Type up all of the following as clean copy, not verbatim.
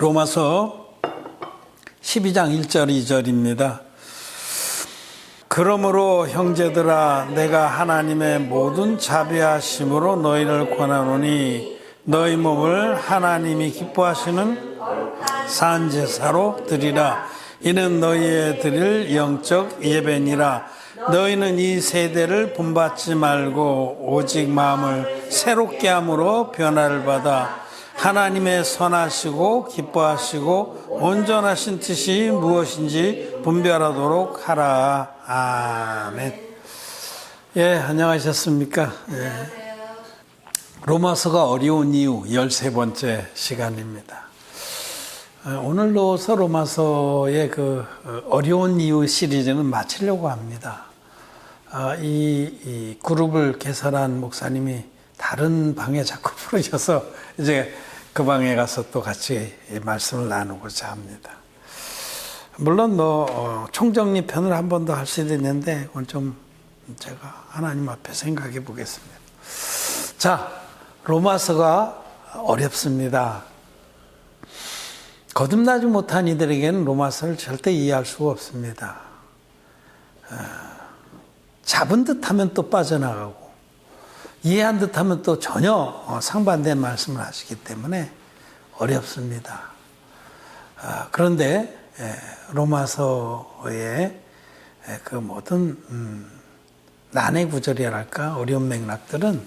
로마서 12장 1절 2절입니다. 그러므로 형제들아 내가 하나님의 모든 자비하심으로 너희를 권하노니 너희 몸을 하나님이 기뻐하시는 산제사로 드리라. 이는 너희의 드릴 영적 예배니라. 너희는 이 세대를 본받지 말고 오직 마음을 새롭게 함으로 변화를 받아 하나님의 선하시고 기뻐하시고 온전하신 뜻이 무엇인지 분별하도록 하라. 아멘. 예, 안녕하셨습니까? 예. 로마서가 어려운 이유 13번째 시간입니다. 오늘로서 로마서의 그 어려운 이유 시리즈는 마치려고 합니다. 이 그룹을 개설한 목사님이 다른 방에 자꾸 부르셔서 이제 그 방에 가서 또 같이 말씀을 나누고자 합니다. 물론 총정리 편을 한 번 더 할 수도 있는데 오늘 좀 제가 하나님 앞에 생각해 보겠습니다. 자, 로마서가 어렵습니다. 거듭나지 못한 이들에게는 로마서를 절대 이해할 수가 없습니다. 잡은 듯하면 또 빠져나가고 이해한 듯하면 또 전혀 상반된 말씀을 하시기 때문에 어렵습니다. 그런데 로마서의 그 모든 난해 구절이랄까 어려운 맥락들은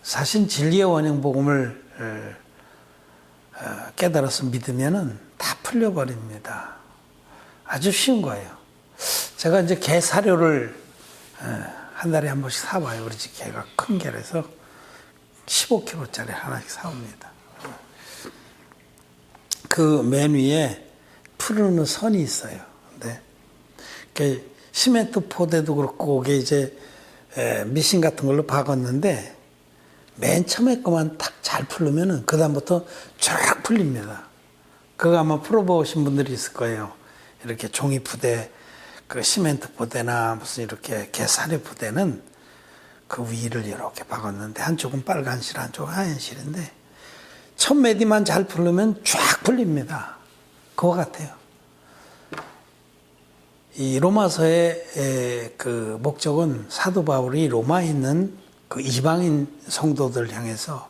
사실 진리의 원형 복음을 깨달아서 믿으면은 다 풀려버립니다. 아주 쉬운 거예요. 제가 이제 개 사료를 한 달에 한 번씩 사와요. 우리 집 개가 큰 개라서 15kg짜리 하나씩 사옵니다. 그 맨 위에 푸르는 선이 있어요. 근데 시멘트 포대도 그렇고 그게 이제 미신 같은 걸로 박았는데 맨 처음에 거만 딱 잘 풀르면은 그 다음부터 쫙 풀립니다. 그거 아마 풀어보신 분들이 있을 거예요. 이렇게 종이 푸대, 그 시멘트 포대나 무슨 이렇게 개사료 포대는 그 위를 이렇게 박았는데 한쪽은 빨간 실, 한쪽은 하얀 실인데 첫 매디만 잘 풀르면 쫙 풀립니다. 그거 같아요. 이 로마서의 그 목적은 사도 바울이 로마에 있는 그 이방인 성도들 향해서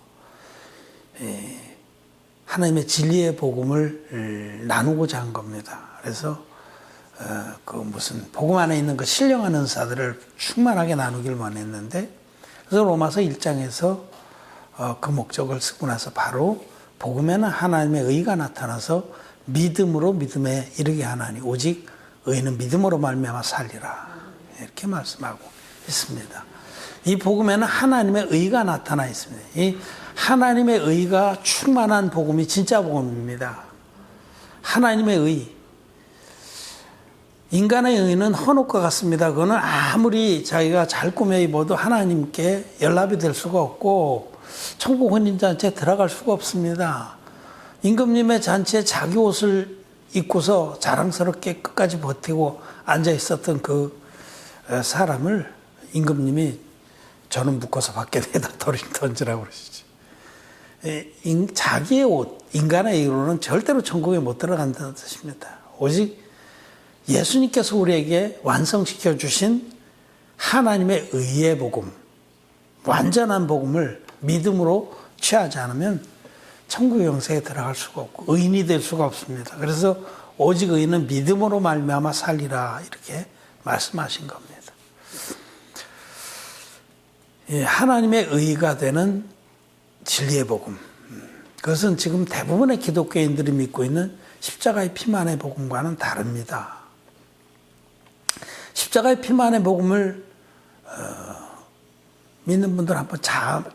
하나님의 진리의 복음을 나누고자 한 겁니다. 그래서 그 무슨 복음 안에 있는 그 신령한 은사들을 충만하게 나누길 원했는데 그래서 로마서 1장에서 그 목적을 쓰고 나서 바로 복음에는 하나님의 의가 나타나서 믿음으로 믿음에 이르게 하나니 오직 의는 믿음으로 말미암아 살리라 이렇게 말씀하고 있습니다. 이 복음에는 하나님의 의가 나타나 있습니다. 이 하나님의 의가 충만한 복음이 진짜 복음입니다. 하나님의 의. 인간의 의는 헌옷과 같습니다. 그거는 아무리 자기가 잘 꾸며 입어도 하나님께 연락이 될 수가 없고 천국 혼인잔치에 들어갈 수가 없습니다. 임금님의 잔치에 자기 옷을 입고서 자랑스럽게 끝까지 버티고 앉아 있었던 그 사람을 임금님이 저는 묶어서 밖에 내다 던지라고 그러시죠. 자기의 옷, 인간의 의로는 절대로 천국에 못 들어간다는 뜻입니다. 오직 예수님께서 우리에게 완성시켜 주신 하나님의 의의 복음, 완전한 복음을 믿음으로 취하지 않으면 천국 영생에 들어갈 수가 없고 의인이 될 수가 없습니다. 그래서 오직 의인은 믿음으로 말미암아 살리라 이렇게 말씀하신 겁니다. 하나님의 의가 되는 진리의 복음. 그것은 지금 대부분의 기독교인들이 믿고 있는 십자가의 피만의 복음과는 다릅니다. 십자가의 피만의 복음을 믿는 분들 한번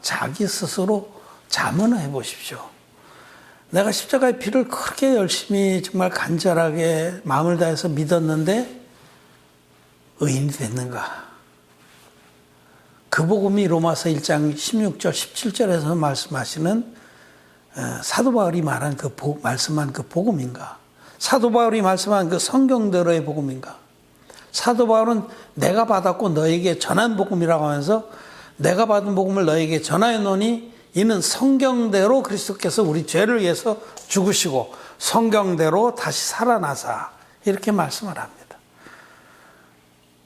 자기 스스로 자문을 해보십시오. 내가 십자가의 피를 그렇게 열심히 정말 간절하게 마음을 다해서 믿었는데 의인이 됐는가? 그 복음이 로마서 1장 16절 17절에서 말씀하시는 사도 바울이 말한 말씀한 그 복음인가? 사도 바울이 말씀한 그 성경대로의 복음인가? 사도 바울은 내가 받았고 너에게 전한 복음이라고 하면서 내가 받은 복음을 너에게 전하여 노니 이는 성경대로 그리스도께서 우리 죄를 위해서 죽으시고 성경대로 다시 살아나사 이렇게 말씀을 합니다.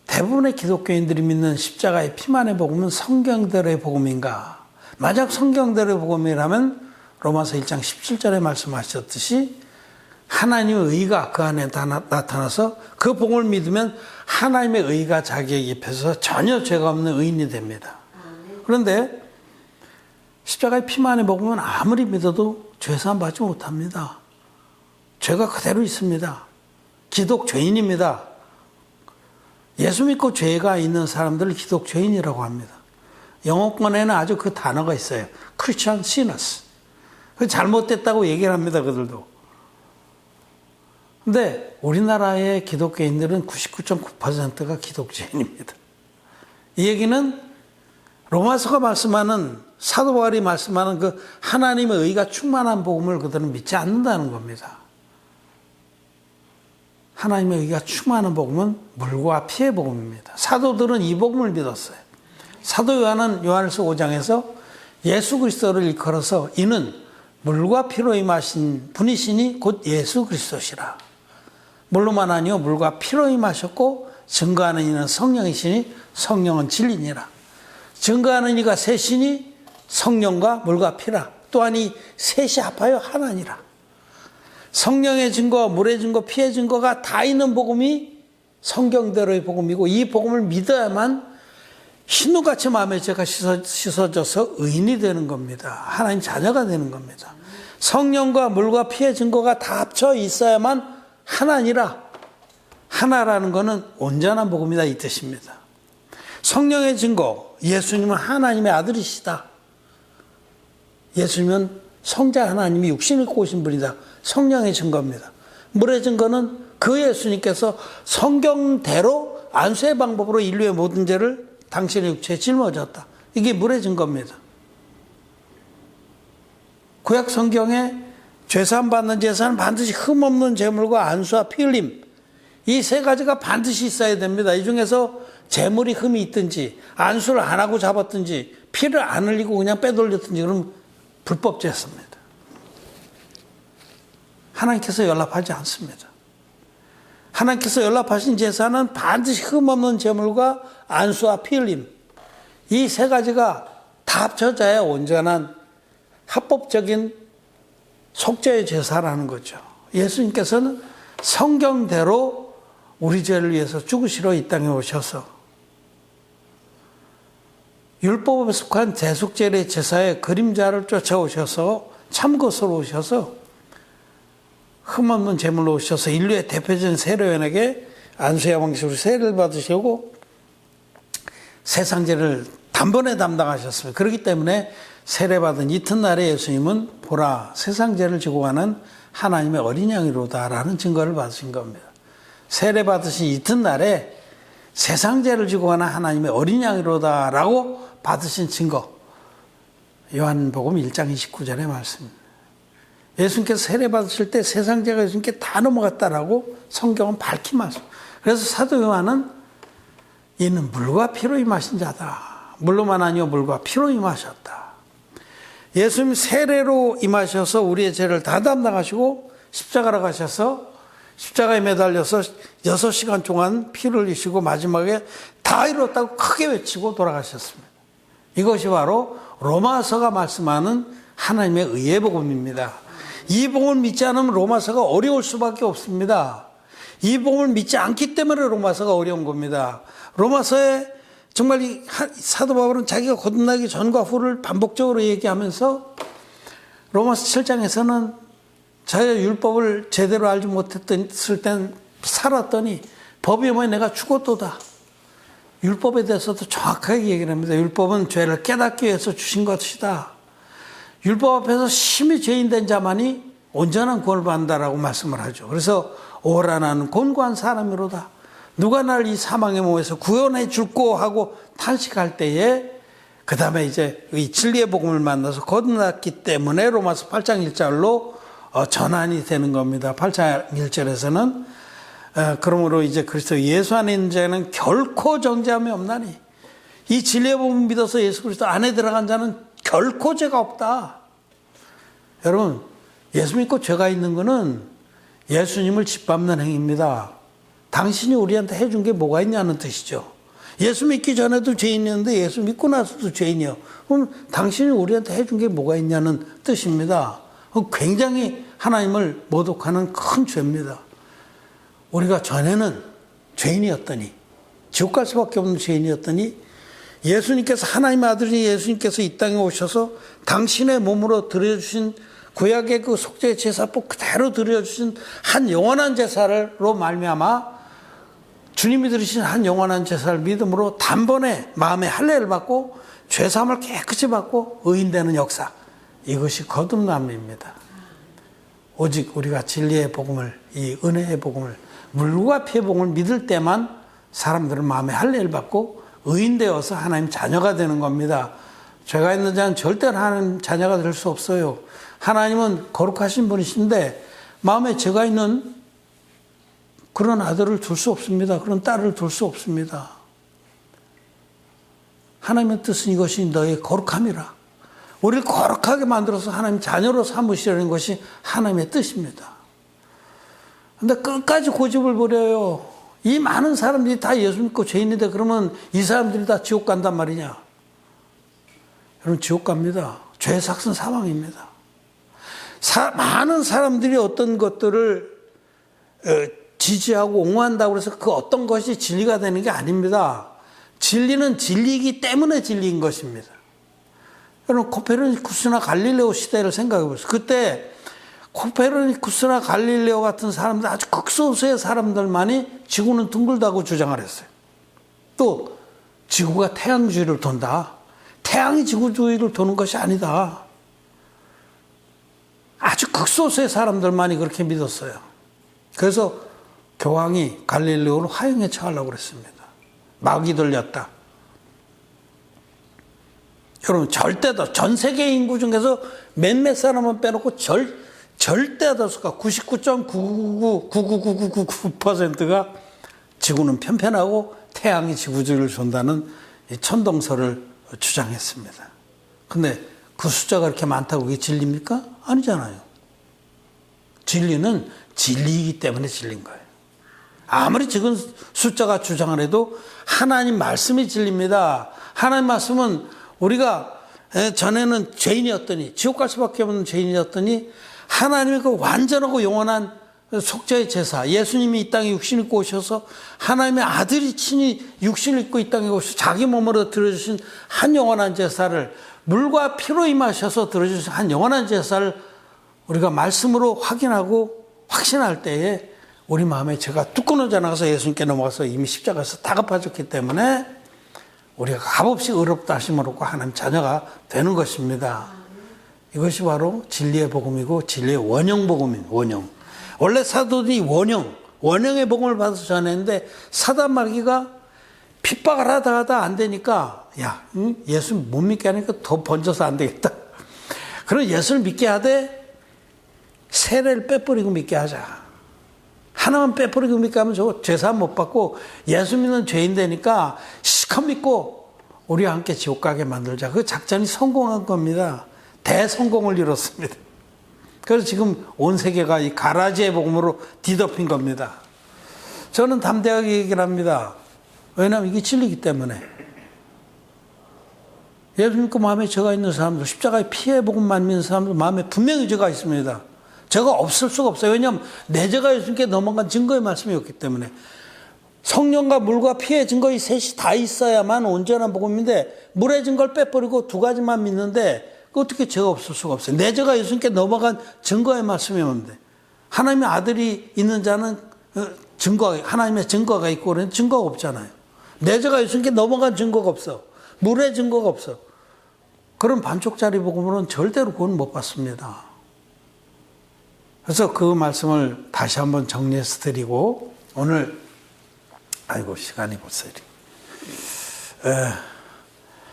대부분의 기독교인들이 믿는 십자가의 피만의 복음은 성경대로의 복음인가? 만약 성경대로의 복음이라면 로마서 1장 17절에 말씀하셨듯이 하나님의 의가 그 안에 나타나서 그 복음을 믿으면 하나님의 의가 자기에게 입혀서 전혀 죄가 없는 의인이 됩니다. 그런데 십자가의 피만의 복음은 아무리 믿어도 죄사함 받지 못합니다. 죄가 그대로 있습니다. 기독죄인입니다. 예수 믿고 죄가 있는 사람들을 기독죄인이라고 합니다. 영어권에는 아주 그 단어가 있어요. Christian sinners. 잘못됐다고 얘기를 합니다. 그들도. 근데 우리나라의 기독교인들은 99.9%가 기독죄인입니다. 이 얘기는 로마서가 말씀하는 사도 바울이 말씀하는 그 하나님의 의가 충만한 복음을 그들은 믿지 않는다는 겁니다. 하나님의 의가 충만한 복음은 물과 피의 복음입니다. 사도들은 이 복음을 믿었어요. 사도 요한은 요한일서 5장에서 예수 그리스도를 일컬어서 이는 물과 피로 임하신 분이시니 곧 예수 그리스도시라. 물로만 아니요 물과 피로 임하셨고 증거하는 이는 성령이시니 성령은 진리니라. 증거하는 이가 셋이니 성령과 물과 피라. 또한 이 셋이 합하여 하나니라. 성령의 증거, 물의 증거, 피의 증거가 다 있는 복음이 성경대로의 복음이고 이 복음을 믿어야만 흰눈같이 마음의 죄가 씻어져서 의인이 되는 겁니다. 하나님 자녀가 되는 겁니다. 성령과 물과 피의 증거가 다 합쳐 있어야만 하나니라. 하나라는 것은 온전한 복음이다 이 뜻입니다. 성령의 증거, 예수님은 하나님의 아들이시다. 예수님은 성자 하나님이 육신을 입고 오신 분이다. 성령의 증거입니다. 물의 증거는 그 예수님께서 성경대로 안수의 방법으로 인류의 모든 죄를 당신의 육체에 짊어졌다. 이게 물의 증거입니다. 구약 성경에 죄사함 받는 제사는 반드시 흠없는 제물과 안수와 피 흘림, 이 세 가지가 반드시 있어야 됩니다. 이 중에서 제물이 흠이 있든지 안수를 안 하고 잡았든지 피를 안 흘리고 그냥 빼돌렸든지 그러면 불법죄였습니다. 하나님께서 연락하지 않습니다. 하나님께서 연락하신 제사는 반드시 흠없는 제물과 안수와 피 흘림, 이 세 가지가 다 합쳐져야 온전한 합법적인 속죄의 제사라는 거죠. 예수님께서는 성경대로 우리 죄를 위해서 죽으시러 이 땅에 오셔서 율법에 속한 대속죄의 제사의 그림자를 쫓아오셔서 참것으로 오셔서 흠없는 제물로 오셔서 인류의 대표적인 세례요한에게 안수의 방식으로 세례를 받으시고 세상죄를 단번에 담당하셨습니다. 그렇기 때문에 세례받은 이튿날에 예수님은 보라 세상죄를 지고 가는 하나님의 어린 양이로다라는 증거를 받으신 겁니다. 세례받으신 이튿날에 세상죄를 지고 가는 하나님의 어린 양이로다라고 받으신 증거, 요한복음 1장 29절의 말씀입니다. 예수님께서 세례받으실 때 세상죄가 예수님께 다 넘어갔다라고 성경은 밝히 말씀합니다. 그래서 사도 요한은 이는 물과 피로 임하신 자다. 물로만 아니요 물과 피로 임하셨다. 예수님 세례로 임하셔서 우리의 죄를 다 담당하시고 십자가로 가셔서 십자가에 매달려서 6시간 동안 피를 흘리시고 마지막에 다 이뤘다고 크게 외치고 돌아가셨습니다. 이것이 바로 로마서가 말씀하는 하나님의 의의 복음입니다. 이 복음을 믿지 않으면 로마서가 어려울 수밖에 없습니다. 이 복음을 믿지 않기 때문에 로마서가 어려운 겁니다. 로마서에 정말 이 사도 바울은 자기가 거듭나기 전과 후를 반복적으로 얘기하면서 로마서 7장에서는 자기가 율법을 제대로 알지 못했을 땐 살았더니 법이 뭐에 내가 죽었도다. 율법에 대해서도 정확하게 얘기를 합니다. 율법은 죄를 깨닫기 위해서 주신 것이다. 율법 앞에서 심히 죄인 된 자만이 온전한 구원을 받는다라고 말씀을 하죠. 그래서 오라 나는 곤고한 사람이로다. 누가 나를 이 사망의 몸에서 구원해 줄꼬 하고 탄식할 때에 그 다음에 이제 이 진리의 복음을 만나서 거듭났기 때문에 로마서 8장 1절로 전환이 되는 겁니다. 8장 1절에서는 그러므로 이제 그리스도 예수 안에 있는 자는 결코 정죄함이 없나니 이 진리의 복음을 믿어서 예수 그리스도 안에 들어간 자는 결코 죄가 없다. 여러분, 예수 믿고 죄가 있는 거는 예수님을 짓밟는 행위입니다. 당신이 우리한테 해준 게 뭐가 있냐는 뜻이죠. 예수 믿기 전에도 죄인이었는데 예수 믿고 나서도 죄인이요. 그럼 당신이 우리한테 해준 게 뭐가 있냐는 뜻입니다. 굉장히 하나님을 모독하는 큰 죄입니다. 우리가 전에는 죄인이었더니, 지옥 갈 수밖에 없는 죄인이었더니 예수님께서, 하나님의 아들이 예수님께서 이 땅에 오셔서 당신의 몸으로 드려주신 구약의 그 속죄 제사법 그대로 드려주신 한 영원한 제사로 말미암아 주님이 들으신 한 영원한 제사를 믿음으로 단번에 마음의 할례를 받고 죄사함을 깨끗이 받고 의인되는 역사, 이것이 거듭남입니다. 오직 우리가 진리의 복음을, 이 은혜의 복음을, 물과 피의 복음을 믿을 때만 사람들은 마음의 할례를 받고 의인되어서 하나님 자녀가 되는 겁니다. 죄가 있는 자는 절대로 하나님 자녀가 될 수 없어요. 하나님은 거룩하신 분이신데 마음에 죄가 있는 그런 아들을 둘 수 없습니다. 그런 딸을 둘 수 없습니다. 하나님의 뜻은 이것이 너의 거룩함이라. 우리를 거룩하게 만들어서 하나님 자녀로 삼으시려는 것이 하나님의 뜻입니다. 그런데 끝까지 고집을 부려요. 이 많은 사람들이 다 예수 믿고 죄인인데 그러면 이 사람들이 다 지옥 간단 말이냐. 여러분, 지옥 갑니다. 죄의 삭은 사망입니다. 많은 사람들이 어떤 것들을 지지하고 옹호한다고 해서 그 어떤 것이 진리가 되는 게 아닙니다. 진리는 진리이기 때문에 진리인 것입니다. 여러분, 코페르니쿠스나 갈릴레오 시대를 생각해 보세요. 그때 코페르니쿠스나 갈릴레오 같은 사람들, 아주 극소수의 사람들만이 지구는 둥글다고 주장을 했어요. 또 지구가 태양 주위를 돈다. 태양이 지구 주위를 도는 것이 아니다. 아주 극소수의 사람들만이 그렇게 믿었어요. 그래서 교황이 갈릴레오를 화형에 처하려고 그랬습니다. 마귀 들렸다. 여러분, 절대다. 전 세계 인구 중에서 몇몇 사람만 빼놓고 절대 다수가 99.9999999%가 지구는 편편하고 태양이 지구주위를 돈다는 이 천동설을 주장했습니다. 근데 그 숫자가 그렇게 많다고 이게 진리입니까? 아니잖아요. 진리는 진리이기 때문에 진리인 거예요. 아무리 적은 숫자가 주장을 해도 하나님 말씀이 진리입니다. 하나님 말씀은 우리가 전에는 죄인이었더니, 지옥 갈 수밖에 없는 죄인이었더니 하나님의 그 완전하고 영원한 속죄의 제사, 예수님이 이 땅에 육신 입고 오셔서 하나님의 아들이 친히 육신 입고 이 땅에 오셔서 자기 몸으로 들어주신 한 영원한 제사를, 물과 피로 임하셔서 들어주신 한 영원한 제사를 우리가 말씀으로 확인하고 확신할 때에 우리 마음에 죄가 뚝 끊어져 나가서 예수님께 넘어가서 이미 십자가에서 다 갚아졌기 때문에 우리가 값없이 의롭다 하심을 얻고 하나님 자녀가 되는 것입니다. 이것이 바로 진리의 복음이고 진리의 원형 복음입니다. 원형. 원래 사도들이 원형의 복음을 받아서 전했는데 사단 마귀가 핍박을 하다 안 되니까, 야, 예수 못 믿게 하니까 더 번져서 안 되겠다. 그럼 예수를 믿게 하되 세례를 빼버리고 믿게 하자. 하나만 빼버리고 믿게 하면 저 죄사함 못 받고 예수 믿는 죄인 되니까 시컷 믿고 우리와 함께 지옥 가게 만들자. 그 작전이 성공한 겁니다. 대성공을 이뤘습니다. 그래서 지금 온 세계가 이 가라지의 복음으로 뒤덮인 겁니다. 저는 담대하게 얘기를 합니다. 왜냐하면 이게 진리이기 때문에. 예수 믿고 마음에 죄가 있는 사람들, 십자가의 피의 복음만 믿는 사람들 마음에 분명히 죄가 있습니다. 죄가 없을 수가 없어요. 왜냐하면 내 죄가 예수님께 넘어간 증거의 말씀이었기 때문에. 성령과 물과 피의 증거 이 셋이 다 있어야만 온전한 복음인데 물의 증거를 빼버리고 두 가지만 믿는데 어떻게 죄가 없을 수가 없어요. 내 죄가 예수님께 넘어간 증거의 말씀이 없는데, 하나님의 아들이 있는 자는 하나님의 증거가 있고 그런 증거가 없잖아요. 내 죄가 예수님께 넘어간 증거가 없어. 물의 증거가 없어. 그런 반쪽짜리 복음으로는 절대로 구원 못 받습니다. 그래서 그 말씀을 다시 한번 정리해서 드리고, 오늘 아이고 시간이 벌써 이렇게.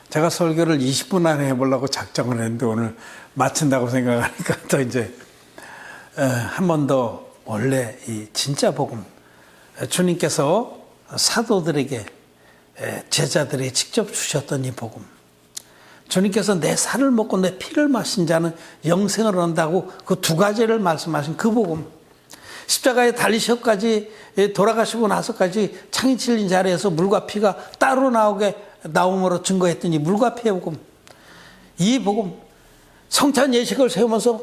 제가 설교를 20분 안에 해보려고 작정을 했는데 오늘 마친다고 생각하니까 또 이제 한 번 더 원래 이 진짜 복음, 주님께서 사도들에게, 제자들에게 직접 주셨던 이 복음, 주님께서 내 살을 먹고 내 피를 마신 자는 영생을 얻는다고 그 두 가지를 말씀하신 그 복음. 십자가에 달리셔까지 돌아가시고 나서까지 창이 찔린 자리에서 물과 피가 따로 나옴으로 증거했더니 물과 피의 복음. 이 복음. 성찬 예식을 세우면서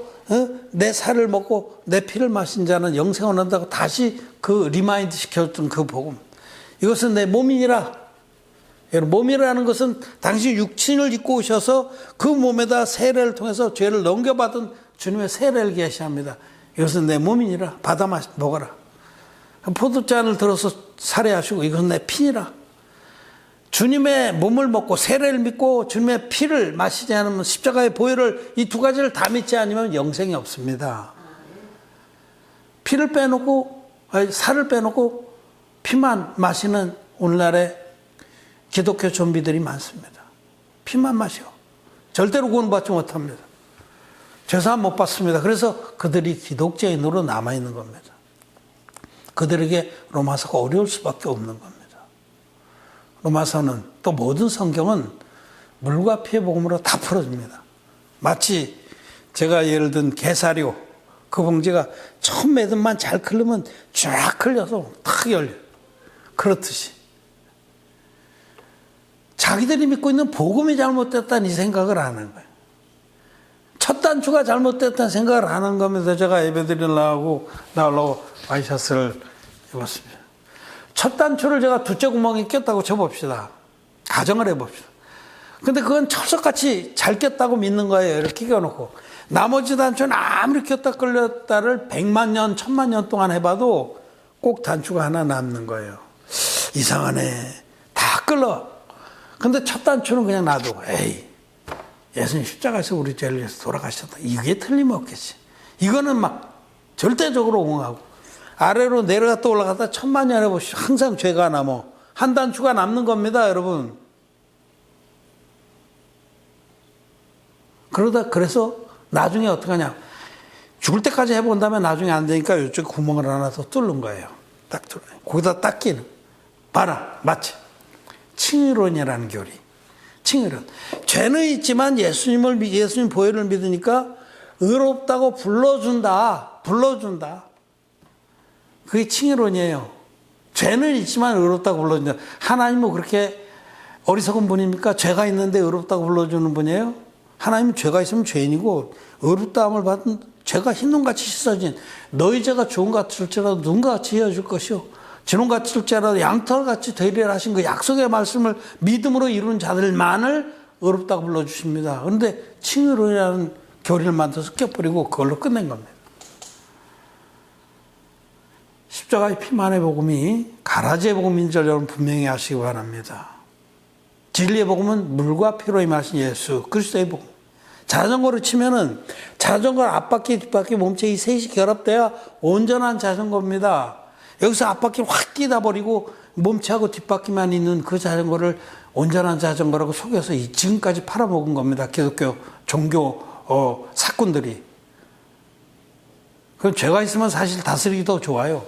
내 살을 먹고 내 피를 마신 자는 영생을 얻는다고 다시 그 리마인드 시켜줬던 그 복음. 이것은 내 몸이니라. 몸이라는 것은 당신 육신을 입고 오셔서 그 몸에다 세례를 통해서 죄를 넘겨받은 주님의 세례를 계시합니다. 이것은 내 몸이니라. 받아 먹어라. 포도잔을 들어서 살해하시고 이것은 내 피니라. 주님의 몸을 먹고 세례를 믿고 주님의 피를 마시지 않으면 십자가의 보혈을 이 두 가지를 다 믿지 않으면 영생이 없습니다. 피를 빼놓고 살을 빼놓고 피만 마시는 오늘날의 기독교 좀비들이 많습니다. 피만 마셔. 절대로 구원받지 못합니다. 죄사함 못 받습니다. 그래서 그들이 기독교인으로 남아있는 겁니다. 그들에게 로마서가 어려울 수밖에 없는 겁니다. 로마서는 또 모든 성경은 물과 피의 복음으로 다 풀어줍니다. 마치 제가 예를 든 게사료 그 봉지가 처음 매듭만 잘 클르면 쫙 흘려서 탁 열려요. 그렇듯이 자기들이 믿고 있는 복음이 잘못됐다는 이 생각을 안 하는 거예요. 첫 단추가 잘못됐다는 생각을 안 하는 겁니다. 제가 예배드리려고 나오려고 와이셔츠를 입었습니다. 첫 단추를 제가 둘째 구멍에 꼈다고 쳐봅시다. 가정을 해봅시다. 근데 그건 철석같이 잘 꼈다고 믿는 거예요. 이렇게 껴놓고. 나머지 단추는 아무리 꼈다 끌렸다를 100만 년, 1000만 년 동안 해봐도 꼭 단추가 하나 남는 거예요. 이상하네. 다 끌러. 근데 첫 단추는 그냥 놔두고, 에이, 예수님 십자가에서 우리 죄를 위해서 돌아가셨다. 이게 틀림없겠지. 이거는 막 절대적으로 옹호하고, 아래로 내려갔다 올라갔다 1000만 년 해보시죠. 항상 죄가 남아. 한 단추가 남는 겁니다, 여러분. 그래서 나중에 어떻게 하냐. 죽을 때까지 해본 다음에 나중에 안 되니까 이쪽 구멍을 하나 더 뚫는 거예요. 딱 뚫어요. 거기다 딱 끼는. 봐라, 마치. 칭의론이라는 교리. 칭의론. 죄는 있지만 예수님 보혈을 믿으니까 의롭다고 불러준다. 그게 칭의론이에요. 죄는 있지만 의롭다고 불러준다. 하나님은 그렇게 어리석은 분입니까? 죄가 있는데 의롭다고 불러주는 분이에요? 하나님은 죄가 있으면 죄인이고 의롭다함을 받은 죄가 흰눈같이 씻어진 너희 죄가 좋은 것 같을지라도 눈같이 헤어질 것이요 진홍 같을지라도 양털같이 되리라 하신 그 약속의 말씀을 믿음으로 이룬 자들만을 의롭다고 불러주십니다. 그런데 칭의론이라는 교리를 만들어서 껴버리고 그걸로 끝낸 겁니다. 십자가의 피만의 복음이 가라지의 복음인 줄 여러분 분명히 아시기 바랍니다. 진리의 복음은 물과 피로 임하신 예수 그리스도의 복음. 자전거로 치면은 자전거 앞바퀴 뒷바퀴 몸체 이 셋이 결합돼야 온전한 자전거입니다. 여기서 앞바퀴를 확 끼다 버리고 몸체하고 뒷바퀴만 있는 그 자전거를 온전한 자전거라고 속여서 지금까지 팔아먹은 겁니다. 기독교 종교 사꾼들이. 그럼 죄가 있으면 사실 다스리기 더 좋아요.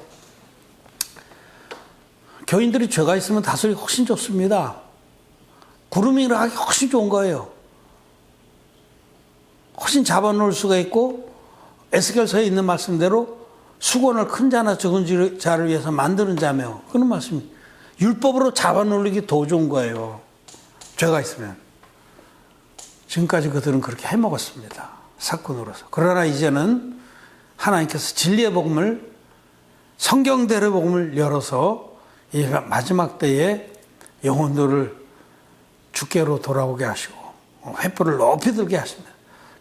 교인들이 죄가 있으면 다스리기 훨씬 좋습니다. 그루밍을 하기 훨씬 좋은 거예요. 훨씬 잡아놓을 수가 있고 에스겔서에 있는 말씀대로 수건을 큰 자나 적은 자를 위해서 만드는 자며 그런 말씀이 율법으로 잡아놓기 더 좋은 거예요. 죄가 있으면. 지금까지 그들은 그렇게 해먹었습니다. 사건으로서. 그러나 이제는 하나님께서 진리의 복음을 성경대로의 복음을 열어서 이 마지막 때에 영혼들을 주께로 돌아오게 하시고 횃불을 높이 들게 하십니다.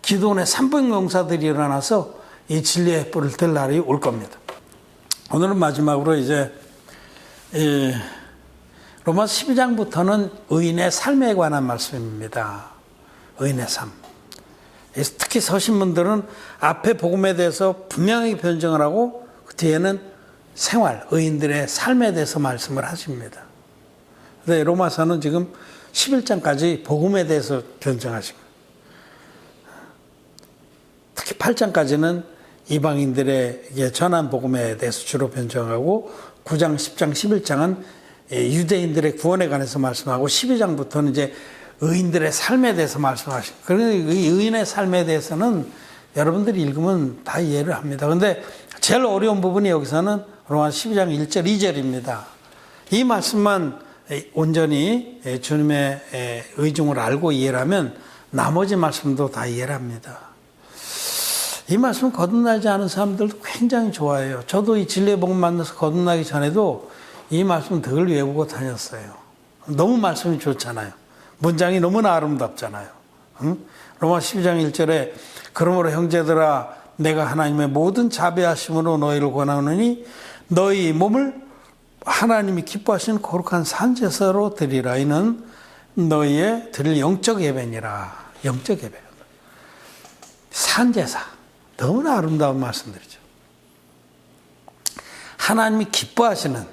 기도원의 300명사들이 일어나서 이 진리의 횃불을 들 날이 올 겁니다. 오늘은 마지막으로 이제 로마서 12장부터는 의인의 삶에 관한 말씀입니다. 의인의 삶. 특히 서신분들은 앞에 복음에 대해서 분명히 변증을 하고 그 뒤에는 생활, 의인들의 삶에 대해서 말씀을 하십니다. 근데 로마서는 지금 11장까지 복음에 대해서 변증하십니다. 특히 8장까지는 이방인들에게 전한 복음에 대해서 주로 변증하고 9장, 10장, 11장은 유대인들의 구원에 관해서 말씀하고 12장부터는 이제 의인들의 삶에 대해서 말씀하신. 그러니 의인의 삶에 대해서는 여러분들이 읽으면 다 이해를 합니다. 근데 제일 어려운 부분이 여기서는 로마서 12장 1절, 2절입니다. 이 말씀만 온전히 주님의 의중을 알고 이해를 하면 나머지 말씀도 다 이해를 합니다. 이 말씀을 거듭나지 않은 사람들도 굉장히 좋아해요. 저도 이 진리의 복음 만나서 거듭나기 전에도 이 말씀 늘 외우고 다녔어요. 너무 말씀이 좋잖아요. 문장이 너무나 아름답잖아요. 응? 로마 12장 1절에 그러므로 형제들아 내가 하나님의 모든 자비하심으로 너희를 권하노니 너희 몸을 하나님이 기뻐하시는 거룩한 산제사로 드리라. 이는 너희의 드릴 영적 예배니라. 영적 예배. 산제사. 너무나 아름다운 말씀들이죠. 하나님이 기뻐하시는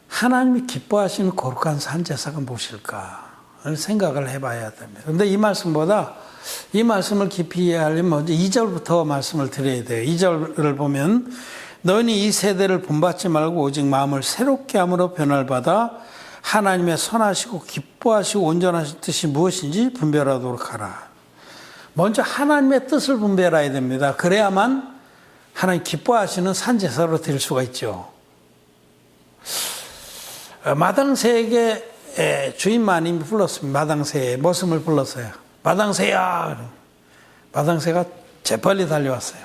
하나님이 기뻐하시는 거룩한 산제사가 무엇일까 생각을 해봐야 됩니다. 그런데 이 말씀보다 이 말씀을 깊이 이해하려면 먼저 2절부터 말씀을 드려야 돼요. 2절을 보면 너희는 이 세대를 본받지 말고 오직 마음을 새롭게 함으로 변화를 받아 하나님의 선하시고 기뻐하시고 온전하신 뜻이 무엇인지 분별하도록 하라. 먼저 하나님의 뜻을 분별해야 됩니다. 그래야만 하나님 기뻐하시는 산제사로 될 수가 있죠. 마당새에게 주인 마님이 불렀습니다. 마당새의 머슴을 불렀어요. 마당새야. 마당새가 재빨리 달려왔어요.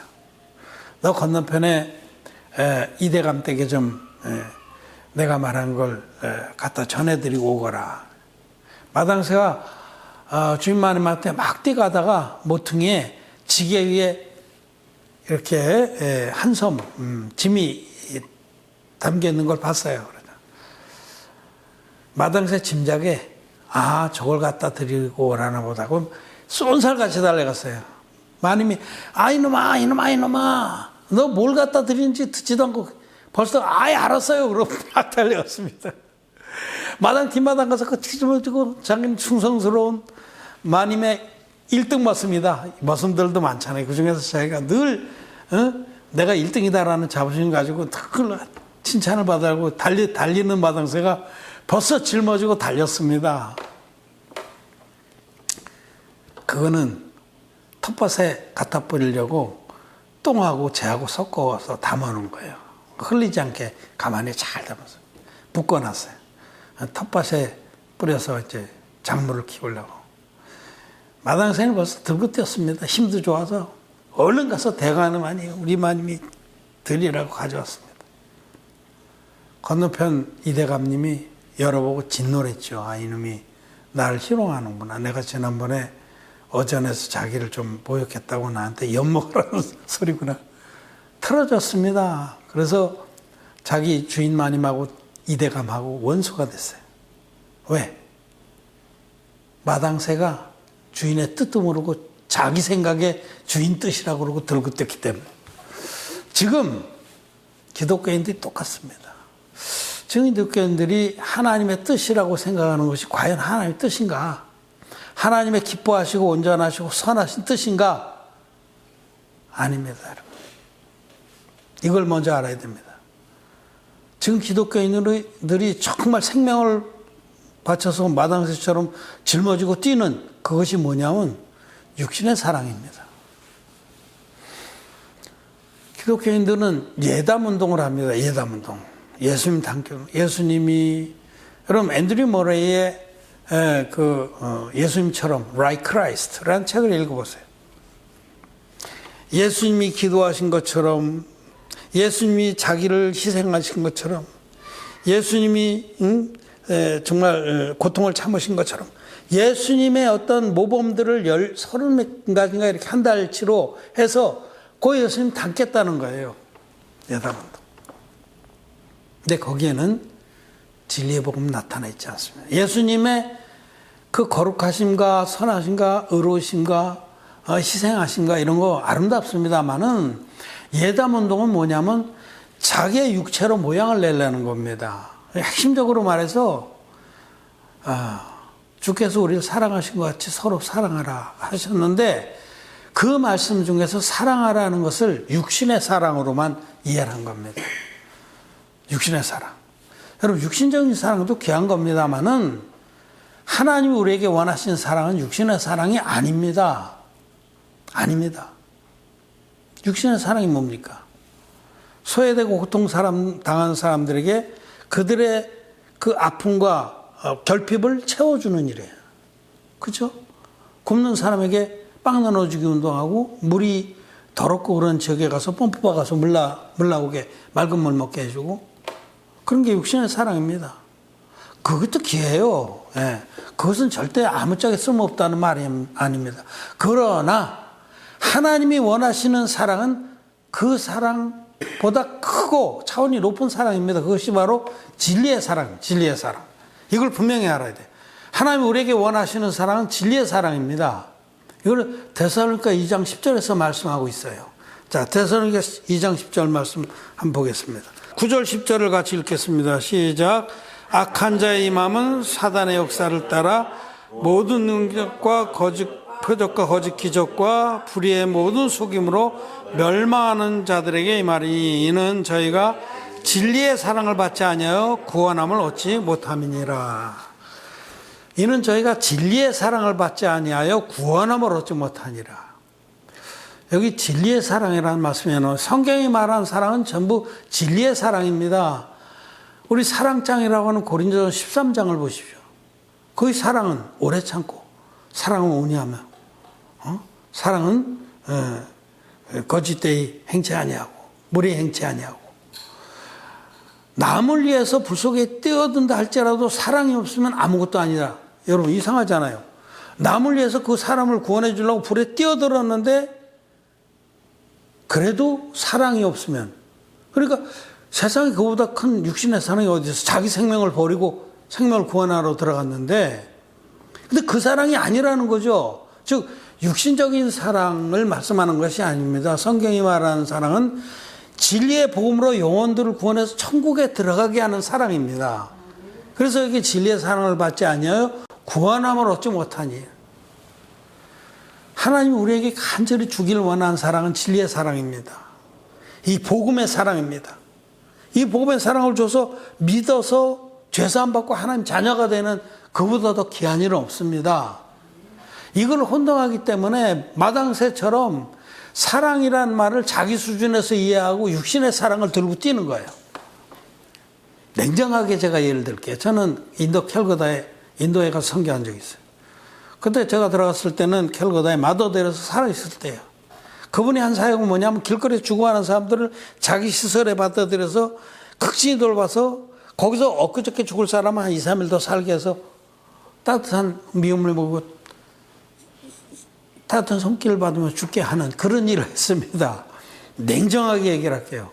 너 건너편에 이대감 댁에 좀 내가 말한 걸 갖다 전해드리고 오거라. 마당새가 주인 마님한테 막 뛰가다가 모퉁이에 지게 위에 이렇게 한 섬 짐이 담겨 있는 걸 봤어요. 마당새 짐작에 저걸 갖다 드리고 오라나 보다. 그럼 쏜살같이 달려갔어요. 마님이 이놈아 너 뭘 갖다 드리는지 듣지도 않고 벌써 알았어요. 그러고 막 달려갔습니다. 마당 뒷마당 가서 그 찢어지고 자기는 충성스러운 마님의 1등 머슴이다. 머슴들도 많잖아요. 그중에서 자기가 늘 내가 1등이다라는 자부심 가지고 늘 칭찬을 받으려고 달리는 마당새가 벌써 짊어지고 달렸습니다. 그거는 텃밭에 갖다 뿌리려고 똥하고 재하고 섞어서 담아놓은 거예요. 흘리지 않게 가만히 잘 담아서 묶어놨어요. 텃밭에 뿌려서 이제 작물을 키우려고. 마당새는 벌써 들고 뛰었습니다. 힘도 좋아서 얼른 가서 대관을 우리 마님이 드리라고 가져왔습니다. 건너편 이대감님이 열어보고 진노했죠. 이놈이 나를 희롱하는구나. 내가 지난번에 어전에서 자기를 좀 모욕했다고 나한테 엿먹으라는 소리구나. 틀어졌습니다. 그래서 자기 주인 마님하고 이대감하고 원수가 됐어요. 왜? 마당새가 주인의 뜻도 모르고 자기 생각에 주인 뜻이라고 그러고 들고 뛰었기 때문에. 지금 기독교인들이 똑같습니다. 지금 기독교인들이 하나님의 뜻이라고 생각하는 것이 과연 하나님의 뜻인가? 하나님의 기뻐하시고 온전하시고 선하신 뜻인가? 아닙니다, 여러분. 이걸 먼저 알아야 됩니다. 지금 기독교인들이 정말 생명을 바쳐서 마당새처럼 짊어지고 뛰는 그것이 뭐냐면 육신의 사랑입니다. 기독교인들은 예담운동을 합니다. 예담운동. 예수님 단결. 예수님이 여러분 앤드류 머레이의 예수님처럼 Like Christ라는 책을 읽어보세요. 예수님이 기도하신 것처럼, 예수님이 자기를 희생하신 것처럼, 예수님이 정말 고통을 참으신 것처럼 예수님의 어떤 모범들을 30가지인가 이렇게 한 달치로 해서 그 예수님 닮겠다는 거예요. 예담운동. 근데 거기에는 진리의 복음 나타나 있지 않습니다. 예수님의 그 거룩하심과 선하심과 의로우심과 희생하심과 이런 거 아름답습니다만은 예담운동은 뭐냐면 자기의 육체로 모양을 내려는 겁니다. 핵심적으로 말해서 주께서 우리를 사랑하신 것 같이 서로 사랑하라 하셨는데 그 말씀 중에서 사랑하라는 것을 육신의 사랑으로만 이해를 한 겁니다. 육신의 사랑. 여러분 육신적인 사랑도 귀한 겁니다만은 하나님이 우리에게 원하시는 사랑은 육신의 사랑이 아닙니다. 아닙니다. 육신의 사랑이 뭡니까? 소외되고 고통당한 사람들에게 그들의 그 아픔과 결핍을 채워주는 일이에요. 그렇죠? 굶는 사람에게 빵 나눠주기 운동하고 물이 더럽고 그런 지역에 가서 펌프 박아서 물 나오게 맑은 물 먹게 해주고 그런 게 육신의 사랑입니다. 그것도 귀해요. 예. 그것은 절대 아무짝에 쓸모없다는 말이 아닙니다. 그러나 하나님이 원하시는 사랑은 그 사랑보다 크고 차원이 높은 사랑입니다. 그것이 바로 진리의 사랑, 진리의 사랑. 이걸 분명히 알아야 돼요. 하나님이 우리에게 원하시는 사랑은 진리의 사랑입니다. 이걸 데살로니가 2장 10절에서 말씀하고 있어요. 자, 데살로니가 2장 10절 말씀 한번 보겠습니다. 9절 10절을 같이 읽겠습니다. 시작. 악한 자의 임함은 사단의 역사를 따라 모든 능력과 거짓 표적과 거짓 기적과 불의의 모든 속임으로 멸망하는 자들에게 이 말이 이는 저희가 진리의 사랑을 받지 아니하여 구원함을 얻지 못함이니라. 이는 저희가 진리의 사랑을 받지 아니하여 구원함을 얻지 못하니라. 여기 진리의 사랑이라는 말씀에는 성경이 말하는 사랑은 전부 진리의 사랑입니다. 우리 사랑장이라고 하는 고린도전 13장을 보십시오. 거기 사랑은 오래 참고 사랑은 온유하며 사랑은 거짓되이 행치 아니하고 무례히 행치 아니하고 남을 위해서 불 속에 뛰어든다 할지라도 사랑이 없으면 아무것도 아니다. 여러분 이상하잖아요. 남을 위해서 그 사람을 구원해 주려고 불에 뛰어들었는데 그래도 사랑이 없으면 그러니까 세상에 그보다 큰 육신의 사랑이 어디 있어. 자기 생명을 버리고 생명을 구원하러 들어갔는데 근데 그 사랑이 아니라는 거죠. 즉 육신적인 사랑을 말씀하는 것이 아닙니다. 성경이 말하는 사랑은 진리의 복음으로 영혼들을 구원해서 천국에 들어가게 하는 사랑입니다. 그래서 여기 진리의 사랑을 받지 아니하여 구원함을 얻지 못하니 하나님이 우리에게 간절히 주기를 원하는 사랑은 진리의 사랑입니다. 이 복음의 사랑입니다. 이 복음의 사랑을 줘서 믿어서 죄사함 받고 하나님 자녀가 되는 그보다 더 귀한 일은 없습니다. 이걸 혼동하기 때문에 마당새처럼 사랑이라는 말을 자기 수준에서 이해하고 육신의 사랑을 들고 뛰는 거예요. 냉정하게 제가 예를 들게요. 저는 인도 인도에 가서 선교한 적이 있어요. 그때 제가 들어갔을 때는 캘거다에 마더데에서 살아있을 때예요. 그분이 한 사역은 뭐냐면 길거리에 죽어가는 사람들을 자기 시설에 받아들여서 극진히 돌봐서 거기서 엊그저께 죽을 사람은 한 2, 3일 더 살게 해서 따뜻한 미움을 먹고 따뜻한 손길을 받으며 죽게 하는 그런 일을 했습니다. 냉정하게 얘기를 할게요.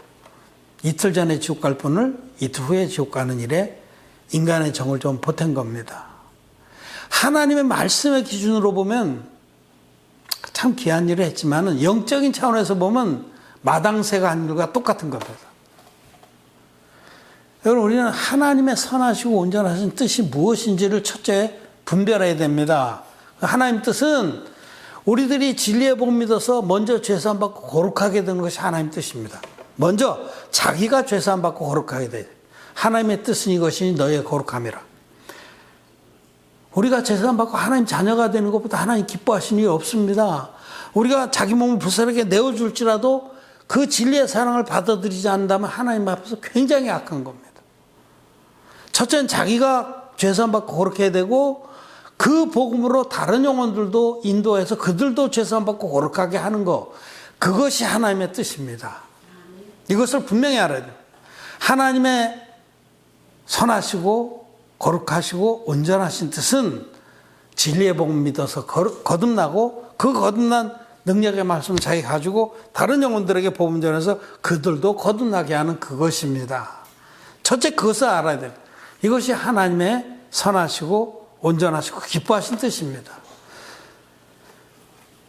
이틀 전에 지옥 갈 분을 이틀 후에 지옥 가는 일에 인간의 정을 좀 보탠 겁니다. 하나님의 말씀의 기준으로 보면 참 귀한 일을 했지만 영적인 차원에서 보면 마당새가 한 일과 똑같은 겁니다. 여러분 우리는 하나님의 선하시고 온전하신 뜻이 무엇인지를 첫째 분별해야 됩니다. 하나님 뜻은 우리들이 진리의 복 믿어서 먼저 죄사함 받고 거룩하게 되는 것이 하나님 뜻입니다. 먼저 자기가 죄사함 받고 거룩하게 돼요. 하나님의 뜻은 이것이 너의 거룩함이라. 우리가 죄사함 받고 하나님 자녀가 되는 것보다 하나님 기뻐하시는 일이 없습니다. 우리가 자기 몸을 불쌍하게 내어줄지라도 그 진리의 사랑을 받아들이지 않는다면 하나님 앞에서 굉장히 악한 겁니다. 첫째는 자기가 죄사함 받고 거룩해야 되고 그 복음으로 다른 영혼들도 인도해서 그들도 죄사함 받고 거룩하게 하는 것, 그것이 하나님의 뜻입니다. 이것을 분명히 알아야 돼요. 하나님의 선하시고 거룩하시고 온전하신 뜻은 진리의 복음 믿어서 거듭나고 그 거듭난 능력의 말씀을 자기가 가지고 다른 영혼들에게 복음 전해서 그들도 거듭나게 하는 그것입니다. 첫째 그것을 알아야 돼요. 이것이 하나님의 선하시고 온전하시고 기뻐하신 뜻입니다.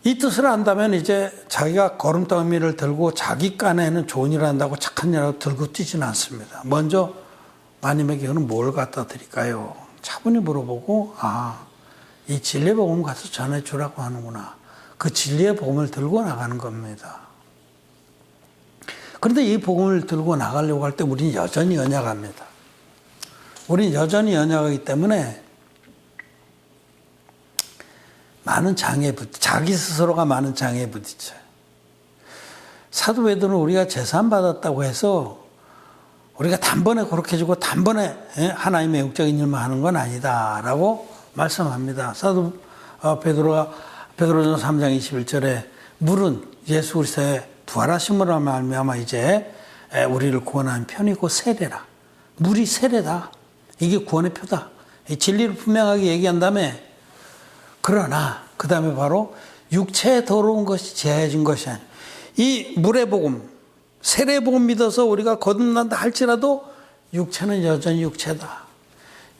이 뜻을 안다면 이제 자기가 거름더미를 들고 자기 깐에는 좋은 일을 한다고 착한 일을 들고 뛰지는 않습니다. 먼저 마님에게 그는 뭘 갖다 드릴까요? 차분히 물어보고 이 진리의 복음을 가서 전해주라고 하는구나. 그 진리의 복음을 들고 나가는 겁니다. 그런데 이 복음을 들고 나가려고 할 때 우리는 여전히 연약합니다. 우린 여전히 연약하기 때문에 많은 자기 스스로가 많은 장애에 부딪혀요. 사도 베드로는 우리가 제사함 받았다고 해서 우리가 단번에 그렇게 주고 단번에 하나님의 영적인 일만 하는 건 아니다라고 말씀합니다. 사도 베드로가 베드로전서 3장 21절에 물은 예수 그리스도의 부활하심으로 말미암아 이제 우리를 구원하는 편이고 세례라. 물이 세례다. 이게 구원의 표다. 이 진리를 분명하게 얘기한 다음에 그러나 그 다음에 바로 육체에 더러운 것이 제해진 것이 아니야. 이 물의 복음, 세례의 복음 믿어서 우리가 거듭난다 할지라도 육체는 여전히 육체다.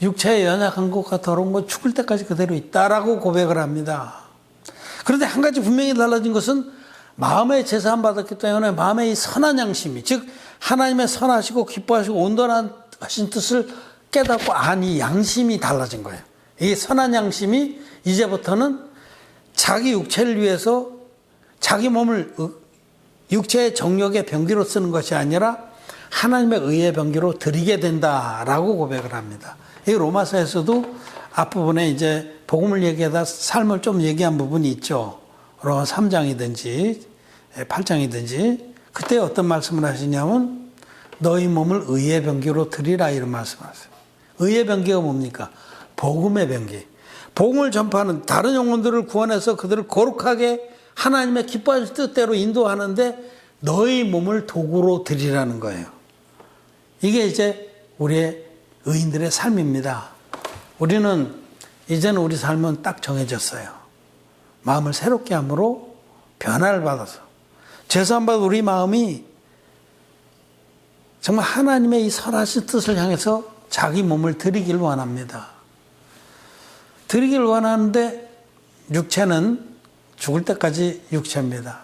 육체에 연약한 것과 더러운 것 죽을 때까지 그대로 있다라고 고백을 합니다. 그런데 한 가지 분명히 달라진 것은 마음의 제사함 받았기 때문에 마음의 이 선한 양심이, 즉 하나님의 선하시고 기뻐하시고 온전하신 뜻을 깨닫고 이 양심이 달라진 거예요. 이 선한 양심이 이제부터는 자기 육체를 위해서 자기 몸을 육체의 정욕의 병기로 쓰는 것이 아니라 하나님의 의의 병기로 드리게 된다라고 고백을 합니다. 이 로마서에서도 앞부분에 이제 복음을 얘기하다 삶을 좀 얘기한 부분이 있죠. 로마 3장이든지 8장이든지 그때 어떤 말씀을 하시냐면 너희 몸을 의의 병기로 드리라 이런 말씀을 하세요. 의의 병기가 뭡니까? 복음의 병기. 복음을 전파하는 다른 영혼들을 구원해서 그들을 거룩하게 하나님의 기뻐하신 뜻대로 인도하는데 너희 몸을 도구로 드리라는 거예요. 이게 이제 우리의 의인들의 삶입니다. 우리는 이제는 우리 삶은 딱 정해졌어요. 마음을 새롭게 함으로 변화를 받아서 제사함 받은 우리 마음이 정말 하나님의 이 선하신 뜻을 향해서 자기 몸을 드리길 원합니다. 드리길 원하는데 육체는 죽을 때까지 육체입니다.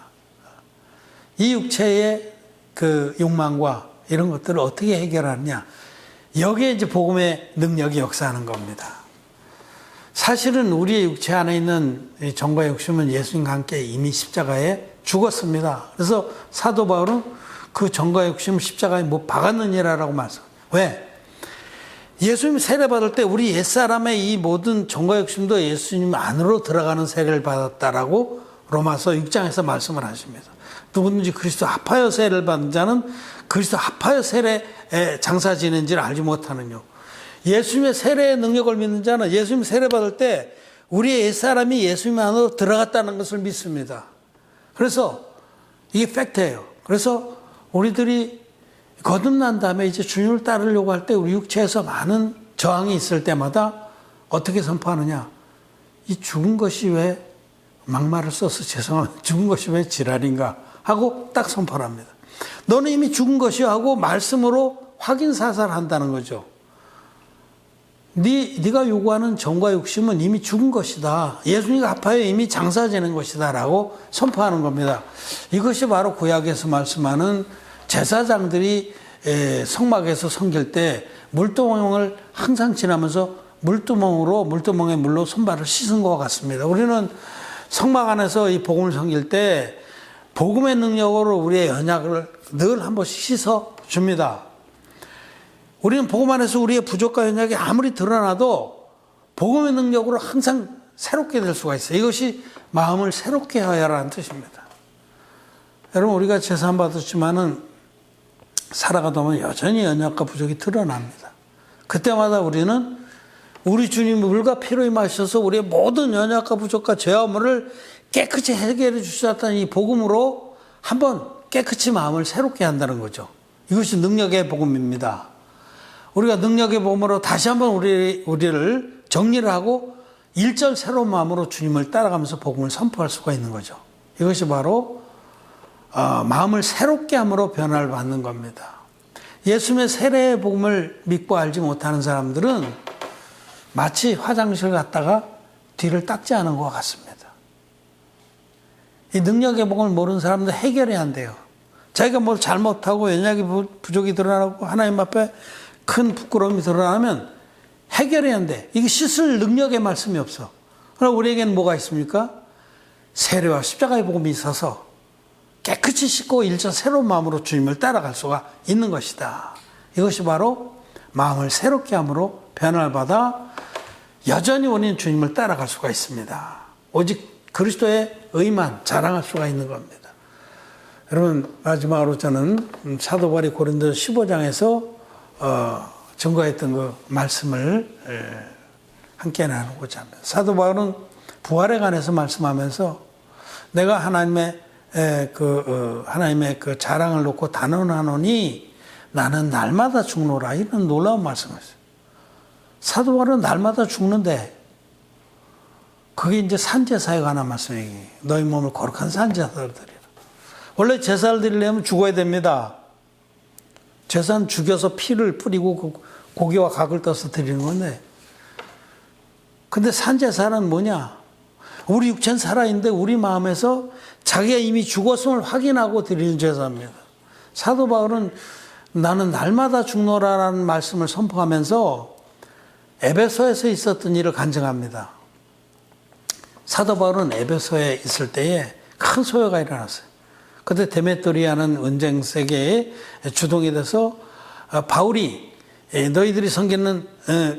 이 육체의 그 욕망과 이런 것들을 어떻게 해결하느냐. 여기에 이제 복음의 능력이 역사하는 겁니다. 사실은 우리의 육체 안에 있는 정과 욕심은 예수님과 함께 이미 십자가에 죽었습니다. 그래서 사도 바울은 그 정과 욕심을 십자가에 못 박았느니라라고 말씀합니다. 왜? 예수님 세례 받을 때 우리 옛사람의 이 모든 정과 욕심도 예수님 안으로 들어가는 세례를 받았다라고 로마서 6장에서 말씀을 하십니다. 누구든지 그리스도 합하여 세례를 받은 자는 그리스도 합하여 세례에 장사 지는지를 알지 못하느뇨. 예수님의 세례의 능력을 믿는 자는 예수님 세례 받을 때 우리의 옛사람이 예수님 안으로 들어갔다는 것을 믿습니다. 그래서 이게 팩트예요. 그래서 우리들이 거듭난 다음에 이제 주님을 따르려고 할 때 우리 육체에서 많은 저항이 있을 때마다 어떻게 선포하느냐. 이 죽은 것이 왜 막말을 써서 죄송합니다. 죽은 것이 왜 지랄인가 하고 딱 선포를 합니다. 너는 이미 죽은 것이야 하고 말씀으로 확인사살한다는 거죠. 네가 요구하는 정과 욕심은 이미 죽은 것이다. 예수님과 합하여 이미 장사되는 것이다 라고 선포하는 겁니다. 이것이 바로 구약에서 말씀하는 제사장들이 성막에서 섬길 때 물두멍을 항상 지나면서 물두멍의 물로 손발을 씻은 것과 같습니다. 우리는 성막 안에서 이 복음을 섬길 때 복음의 능력으로 우리의 연약을 늘 한 번씩 씻어 줍니다. 우리는 복음 안에서 우리의 부족과 연약이 아무리 드러나도 복음의 능력으로 항상 새롭게 될 수가 있어요. 이것이 마음을 새롭게 하여라는 뜻입니다. 여러분, 우리가 제사함 받았지만은 살아가다 보면 여전히 연약과 부족이 드러납니다. 그때마다 우리는 우리 주님이 물과 피로 임하셔서 우리의 모든 연약과 부족과 죄와 허물을 깨끗이 해결해 주셨다는 이 복음으로 한번 깨끗이 마음을 새롭게 한다는 거죠. 이것이 능력의 복음입니다. 우리가 능력의 복음으로 다시 한번 우리를 정리를 하고 일절 새로운 마음으로 주님을 따라가면서 복음을 선포할 수가 있는 거죠. 이것이 바로 마음을 새롭게 함으로 변화를 받는 겁니다. 예수님의 세례의 복음을 믿고 알지 못하는 사람들은 마치 화장실 갔다가 뒤를 닦지 않은 것 같습니다. 이 능력의 복음을 모르는 사람들 해결해야 한대요. 자기가 뭘 잘못하고 연약이 부족이 드러나고 하나님 앞에 큰 부끄러움이 드러나면 해결해야 한대. 이게 씻을 능력의 말씀이 없어. 그러나 우리에게는 뭐가 있습니까? 세례와 십자가의 복음이 있어서 깨끗이 씻고 일절 새로운 마음으로 주님을 따라갈 수가 있는 것이다. 이것이 바로 마음을 새롭게 함으로 변화를 받아 여전히 우리는 주님을 따라갈 수가 있습니다. 오직 그리스도의 의만 자랑할 수가 있는 겁니다. 여러분, 마지막으로 저는 사도 바울이 고린도 15장에서 증거했던 그 말씀을 함께 나누고자 합니다. 사도 바울은 부활에 관해서 말씀하면서 내가 하나님의 그 자랑을 놓고 단언하노니 나는 날마다 죽노라, 이런 놀라운 말씀을 했어요. 사도 바울은 날마다 죽는데 그게 이제 산제사에 관한 말씀이에요. 너희 몸을 거룩한 산제사로 드리라. 원래 제사를 드리려면 죽어야 됩니다. 제사는 죽여서 피를 뿌리고 고기와 각을 떠서 드리는 건데, 근데 산제사는 뭐냐? 우리 육체는 살아있는데 우리 마음에서 자기가 이미 죽었음을 확인하고 드리는 제사입니다. 사도 바울은 나는 날마다 죽노라라는 말씀을 선포하면서 에베소에서 있었던 일을 간증합니다. 사도 바울은 에베소에 있을 때에 큰 소요가 일어났어요. 그때 데메토리아는 은쟁 세계의 주동이 돼서 바울이 너희들이 섬기는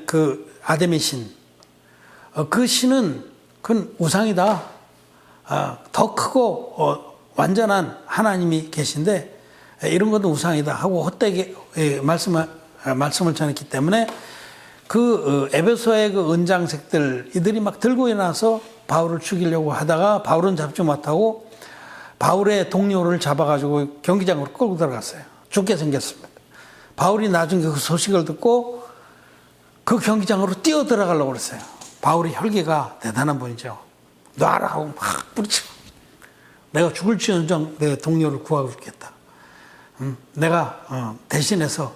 그 아데미 신, 그 신은 그건 우상이다. 더 크고 완전한 하나님이 계신데 이런 것도 우상이다 하고 헛되게 말씀을 전했기 때문에 그 에베소의 그 은장색들 이들이 막 들고 일어나서 바울을 죽이려고 하다가 바울은 잡지 못하고 바울의 동료를 잡아가지고 경기장으로 끌고 들어갔어요. 죽게 생겼습니다. 바울이 나중에 그 소식을 듣고 그 경기장으로 뛰어 들어가려고 그랬어요. 바울이 혈기가 대단한 분이죠. 놔라 하고 막 뿌리치고, 내가 죽을지언정 내 동료를 구하고 죽겠다. 내가 대신해서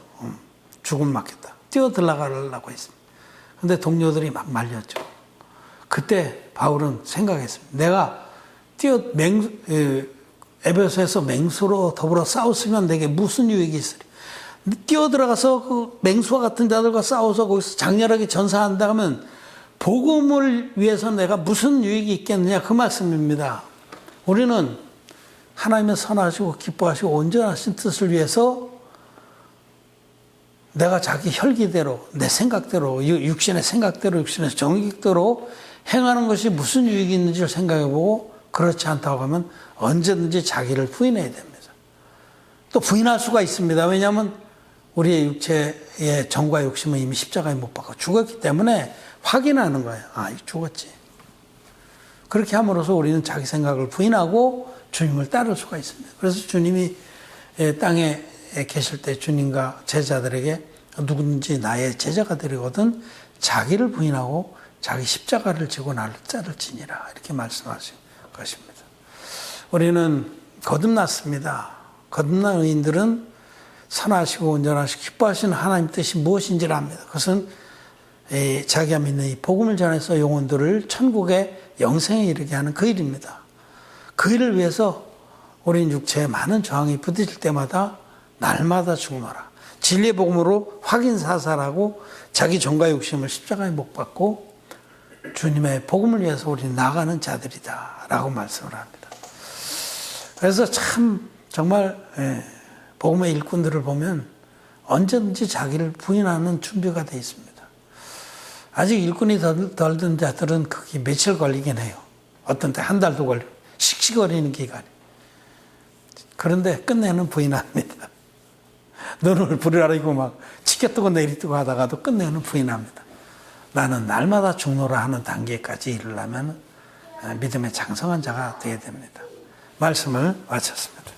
죽음 맞겠다. 뛰어 들어가려고 했습니다. 근데 동료들이 막 말렸죠. 그때 바울은 생각했습니다. 내가 에베소에서 맹수로 더불어 싸웠으면 내게 무슨 유익이 있으리. 뛰어 들어가서 그 맹수와 같은 자들과 싸워서 거기서 장렬하게 전사한다 하면 복음을 위해서 내가 무슨 유익이 있겠느냐, 그 말씀입니다. 우리는 하나님의 선하시고 기뻐하시고 온전하신 뜻을 위해서 내가 자기 혈기대로, 내 생각대로, 육신의 생각대로, 육신의 정익대로 행하는 것이 무슨 유익이 있는지를 생각해보고 그렇지 않다고 하면 언제든지 자기를 부인해야 됩니다. 또 부인할 수가 있습니다. 왜냐하면 우리의 육체의 정과 욕심은 이미 십자가에 못 박아 죽었기 때문에 확인하는 거예요. 아, 죽었지. 그렇게 함으로써 우리는 자기 생각을 부인하고 주님을 따를 수가 있습니다. 그래서 주님이 땅에 계실 때 주님과 제자들에게 누군지 나의 제자가 되려거든 자기를 부인하고 자기 십자가를 지고 나를 따를지니라, 이렇게 말씀하신 것입니다. 우리는 거듭났습니다. 거듭난 의인들은 선하시고 온전하시고 기뻐하시는 하나님 뜻이 무엇인지를 압니다. 그것은 자기가 믿는 이 복음을 전해서 영혼들을 천국의 영생에 이르게 하는 그 일입니다. 그 일을 위해서 우리는 육체에 많은 저항이 부딪힐 때마다 날마다 죽노라, 진리의 복음으로 확인사살하고 자기 정과 욕심을 십자가에 못 박고 주님의 복음을 위해서 우리는 나가는 자들이다 라고 말씀을 합니다. 그래서 참 정말 복음의 일꾼들을 보면 언제든지 자기를 부인하는 준비가 되어 있습니다. 아직 일꾼이 덜 든 자들은 그게 며칠 걸리긴 해요. 어떤 때 한 달도 걸리고 씩씩거리는 기간이. 그런데 끝내는 부인합니다. 눈을 부르라고 막 치켜 뜨고 내리 뜨고 하다가도 끝내는 부인합니다. 나는 날마다 죽노라 하는 단계까지 이르려면 믿음의 장성한 자가 되어야 됩니다. 말씀을 마쳤습니다.